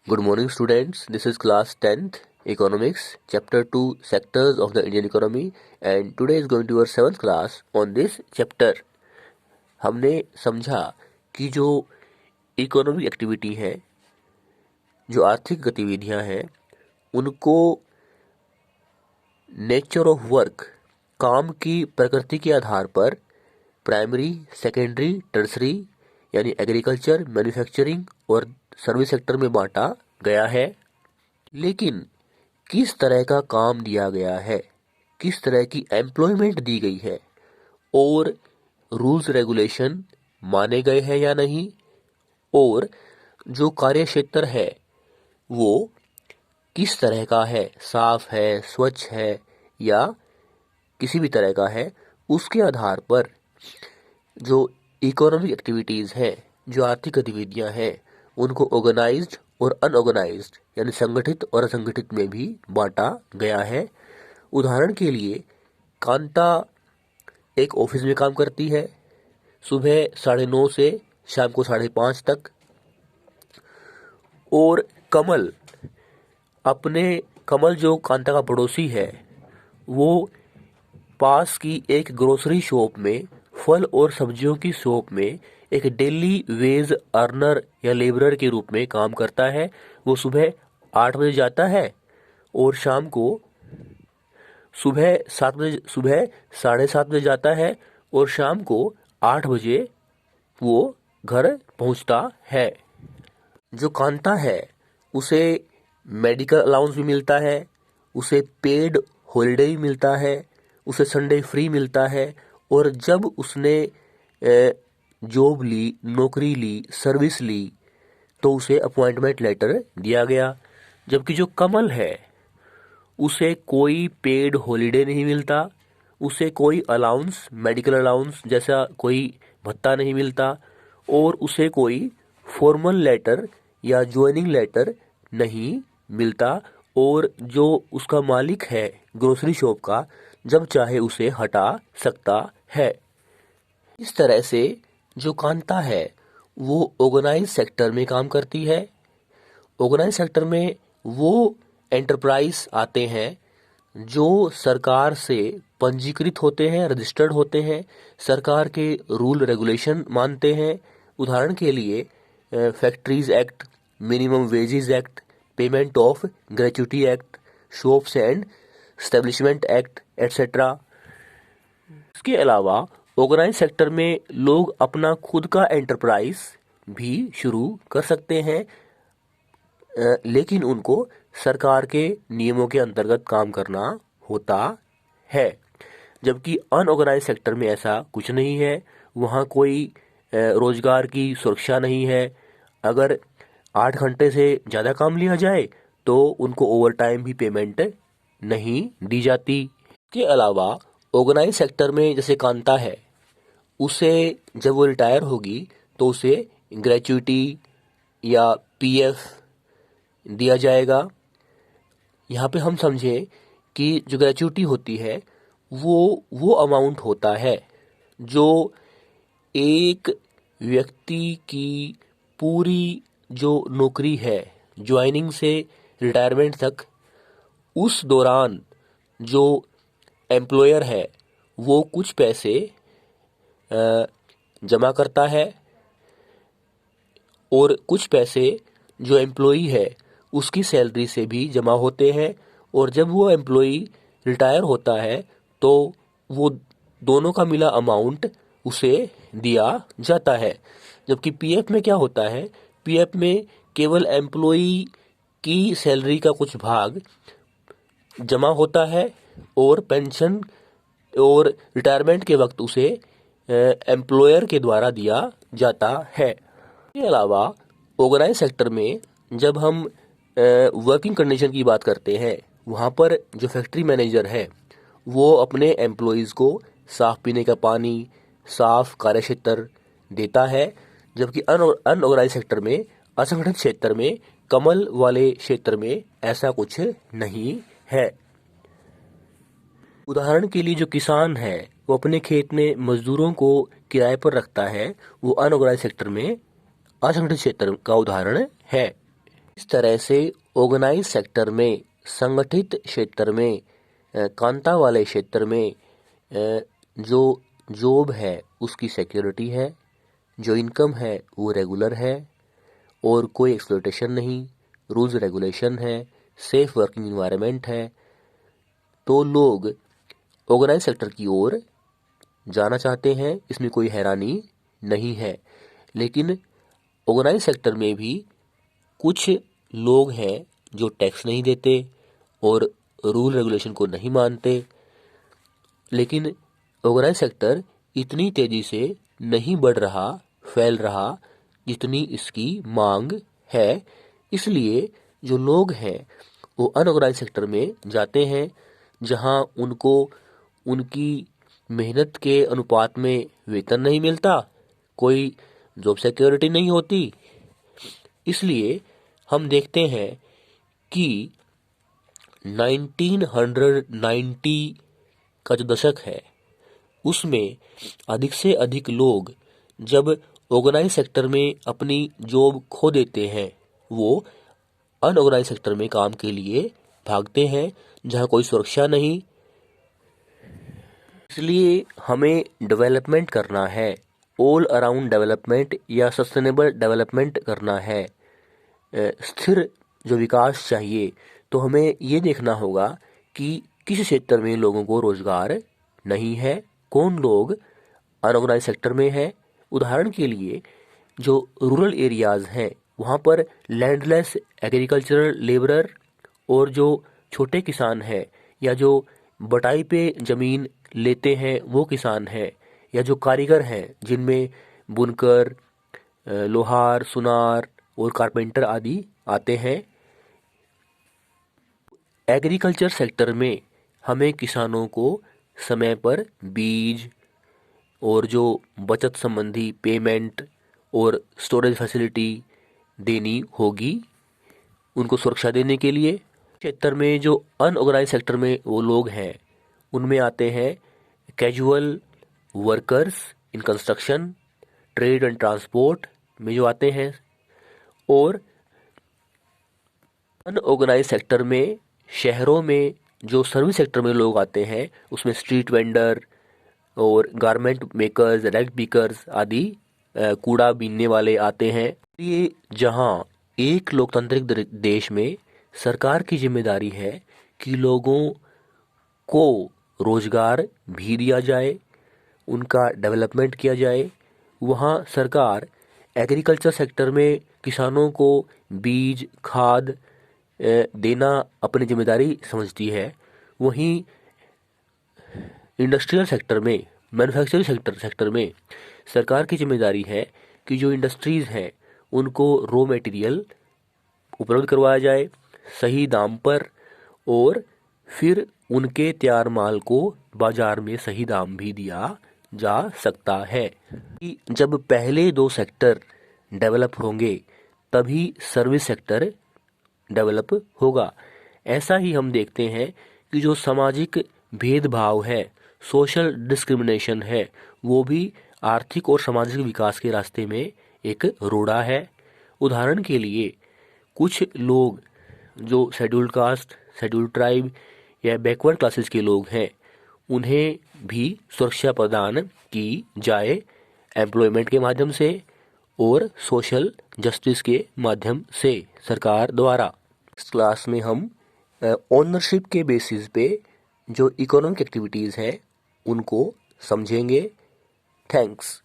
Good morning, students. This is class 10th Economics, Chapter 2, Sectors of the Indian Economy, and today is going to your 7th class on this chapter. हमने समझा कि जो economic activity है, जो आर्थिक गतिविधियां हैं, उनको नेचर ऑफ वर्क, काम की प्रकृति के आधार पर प्राइमरी, सेकेंडरी, टर्सरी यानी एग्रीकल्चर, मैन्युफैक्चरिंग और सर्विस सेक्टर में बांटा गया है। लेकिन किस तरह का काम दिया गया है, किस तरह की एम्प्लॉयमेंट दी गई है और रूल्स रेगुलेशन माने गए हैं या नहीं, और जो कार्य क्षेत्र है वो किस तरह का है, साफ है, स्वच्छ है या किसी भी तरह का है, उसके आधार पर जो इकोनॉमिक एक्टिविटीज़ हैं, जो आर्थिक गतिविधियां हैं, उनको ऑर्गेनाइज्ड और अनऑर्गेनाइज्ड यानी संगठित और असंगठित में भी बांटा गया है। उदाहरण के लिए कांता एक ऑफिस में काम करती है, सुबह 9:30 से शाम को 5:30 तक, और कमल जो कांता का पड़ोसी है, वो पास की एक ग्रोसरी शॉप में, फल और सब्जियों की शॉप में एक डेली वेज अर्नर या लेबरर के रूप में काम करता है। वो सुबह 8 बजे जाता है और शाम को सुबह 7:30 बजे जाता है और शाम को 8 बजे वो घर पहुंचता है। जो कांता है उसे मेडिकल अलाउंस भी मिलता है, उसे पेड हॉलिडे भी मिलता है, उसे संडे फ्री मिलता है, और जब उसने जॉब ली, नौकरी ली, सर्विस ली, तो उसे अपॉइंटमेंट लेटर दिया गया। जबकि जो कमल है उसे कोई पेड हॉलिडे नहीं मिलता, उसे कोई अलाउंस, मेडिकल अलाउंस जैसा कोई भत्ता नहीं मिलता, और उसे कोई फॉर्मल लेटर या ज्वाइनिंग लेटर नहीं मिलता, और जो उसका मालिक है ग्रोसरी शॉप का, जब चाहे उसे हटा सकता है। इस तरह से जो कांता है वो ऑर्गेनाइज सेक्टर में काम करती है। ऑर्गेनाइज सेक्टर में वो एंटरप्राइज आते हैं जो सरकार से पंजीकृत होते हैं, रजिस्टर्ड होते हैं, सरकार के रूल रेगुलेशन मानते हैं। उदाहरण के लिए factories act, minimum wages act, payment of gratuity act, shops and establishment act etcetera. इसके अलावा ऑर्गेनाइज सेक्टर में लोग अपना खुद का एंटरप्राइज भी शुरू कर सकते हैं, लेकिन उनको सरकार के नियमों के अंतर्गत काम करना होता है। जबकि अनऑर्गेनाइज सेक्टर में ऐसा कुछ नहीं है, वहाँ कोई रोजगार की सुरक्षा नहीं है। अगर 8 घंटे से ज़्यादा काम लिया जाए तो उनको ओवर टाइम भी पेमेंट नहीं दी जाती। इसके अलावा ऑर्गेनाइज सेक्टर में जैसे कांता है, उसे जब वो रिटायर होगी तो उसे ग्रेच्युटी या पीएफ दिया जाएगा। यहाँ पे हम समझें कि जो ग्रेच्युटी होती है वो अमाउंट होता है जो एक व्यक्ति की पूरी जो नौकरी है, ज्वाइनिंग से रिटायरमेंट तक, उस दौरान जो एम्प्लॉयर है वो कुछ पैसे जमा करता है, और कुछ पैसे जो एम्प्लॉई है उसकी सैलरी से भी जमा होते हैं, और जब वो एम्प्लॉई रिटायर होता है तो वो दोनों का मिला अमाउंट उसे दिया जाता है। जबकि पीएफ में क्या होता है, पीएफ में केवल एम्प्लॉई की सैलरी का कुछ भाग जमा होता है और पेंशन और रिटायरमेंट के वक्त उसे एम्प्लॉयर के द्वारा दिया जाता है। इसके अलावा ऑर्गेनाइज सेक्टर में जब हम वर्किंग कंडीशन की बात करते हैं, वहाँ पर जो फैक्ट्री मैनेजर है वो अपने एम्प्लॉयज़ को साफ पीने का पानी, साफ कार्यक्षेत्र देता है। जबकि अनऑर्गेनाइज सेक्टर में, असंगठित क्षेत्र में, कमल वाले क्षेत्र में ऐसा कुछ नहीं है। उदाहरण के लिए जो किसान है वो अपने खेत में मजदूरों को किराए पर रखता है, वो अनऑर्गेनाइज सेक्टर में, असंगठित क्षेत्र का उदाहरण है। इस तरह से ऑर्गेनाइज सेक्टर में, संगठित क्षेत्र में, कांता वाले क्षेत्र में जो जॉब है उसकी सिक्योरिटी है, जो इनकम है वो रेगुलर है और कोई एक्सप्लॉयटेशन नहीं, रूल्स रेगुलेशन है, सेफ वर्किंग इन्वायरमेंट है, तो लोग ऑर्गेनाइज सेक्टर की ओर जाना चाहते हैं। इसमें कोई हैरानी नहीं है। लेकिन ऑर्गेनाइज सेक्टर में भी कुछ लोग हैं जो टैक्स नहीं देते और रूल रेगुलेशन को नहीं मानते। लेकिन ऑर्गेनाइज सेक्टर इतनी तेजी से नहीं बढ़ रहा, फैल रहा जितनी इसकी मांग है। इसलिए जो लोग हैं वो अनऑर्गेनाइज सेक्टर में जाते हैं, जहां उनको उनकी मेहनत के अनुपात में वेतन नहीं मिलता, कोई जॉब सिक्योरिटी नहीं होती। इसलिए हम देखते हैं कि 1990 का जो दशक है उसमें अधिक से अधिक लोग जब ऑर्गेनाइज सेक्टर में अपनी जॉब खो देते हैं, वो अनऑर्गेनाइज सेक्टर में काम के लिए भागते हैं, जहां कोई सुरक्षा नहीं। इसलिए हमें डेवलपमेंट करना है, ऑल अराउंड डेवलपमेंट या सस्टेनेबल डेवलपमेंट करना है, स्थिर जो विकास चाहिए। तो हमें ये देखना होगा कि किस क्षेत्र में लोगों को रोजगार नहीं है, कौन लोग अनऑर्गेनाइज सेक्टर में है। उदाहरण के लिए जो रूरल एरियाज हैं वहाँ पर लैंडलेस एग्रीकल्चरल लेबरर और जो छोटे किसान हैं या जो बटाई पे ज़मीन लेते हैं वो किसान हैं, या जो कारीगर हैं जिनमें बुनकर, लोहार, सुनार और कारपेंटर आदि आते हैं। एग्रीकल्चर सेक्टर में हमें किसानों को समय पर बीज और जो बचत संबंधी पेमेंट और स्टोरेज फैसिलिटी देनी होगी, उनको सुरक्षा देने के लिए। क्षेत्र में जो अनऑर्गेनाइज सेक्टर में वो लोग हैं उनमें आते हैं casual workers in construction, trade and transport में जो आते हैं, और अनऑर्गेनाइज सेक्टर में शहरों में जो सर्विस सेक्टर में लोग आते हैं उसमें स्ट्रीट वेंडर और गारमेंट मेकर्स, रैग पिकर्स आदि कूड़ा बीनने वाले आते हैं। ये जहां एक लोकतांत्रिक देश में सरकार की जिम्मेदारी है कि लोगों को रोजगार भी दिया जाए, उनका डेवलपमेंट किया जाए, वहाँ सरकार एग्रीकल्चर सेक्टर में किसानों को बीज, खाद देना अपनी जिम्मेदारी समझती है। वहीं इंडस्ट्रियल सेक्टर में, मैन्युफैक्चरिंग सेक्टर में सरकार की जिम्मेदारी है कि जो इंडस्ट्रीज़ हैं उनको रॉ मटेरियल उपलब्ध करवाया जाए सही दाम पर, और फिर उनके तैयार माल को बाजार में सही दाम भी दिया जा सकता है। कि जब पहले दो सेक्टर डेवलप होंगे तभी सर्विस सेक्टर डेवलप होगा। ऐसा ही हम देखते हैं कि जो सामाजिक भेदभाव है, सोशल डिस्क्रिमिनेशन है, वो भी आर्थिक और सामाजिक विकास के रास्ते में एक रोड़ा है। उदाहरण के लिए कुछ लोग जो शेड्यूल्ड कास्ट, शेड्यूल्ड ट्राइब या बैकवर्ड क्लासेस के लोग हैं, उन्हें भी सुरक्षा प्रदान की जाए एम्प्लॉयमेंट के माध्यम से और सोशल जस्टिस के माध्यम से सरकार द्वारा। इस क्लास में हम ओनरशिप के बेसिस पे जो इकोनॉमिक एक्टिविटीज़ हैं उनको समझेंगे। थैंक्स।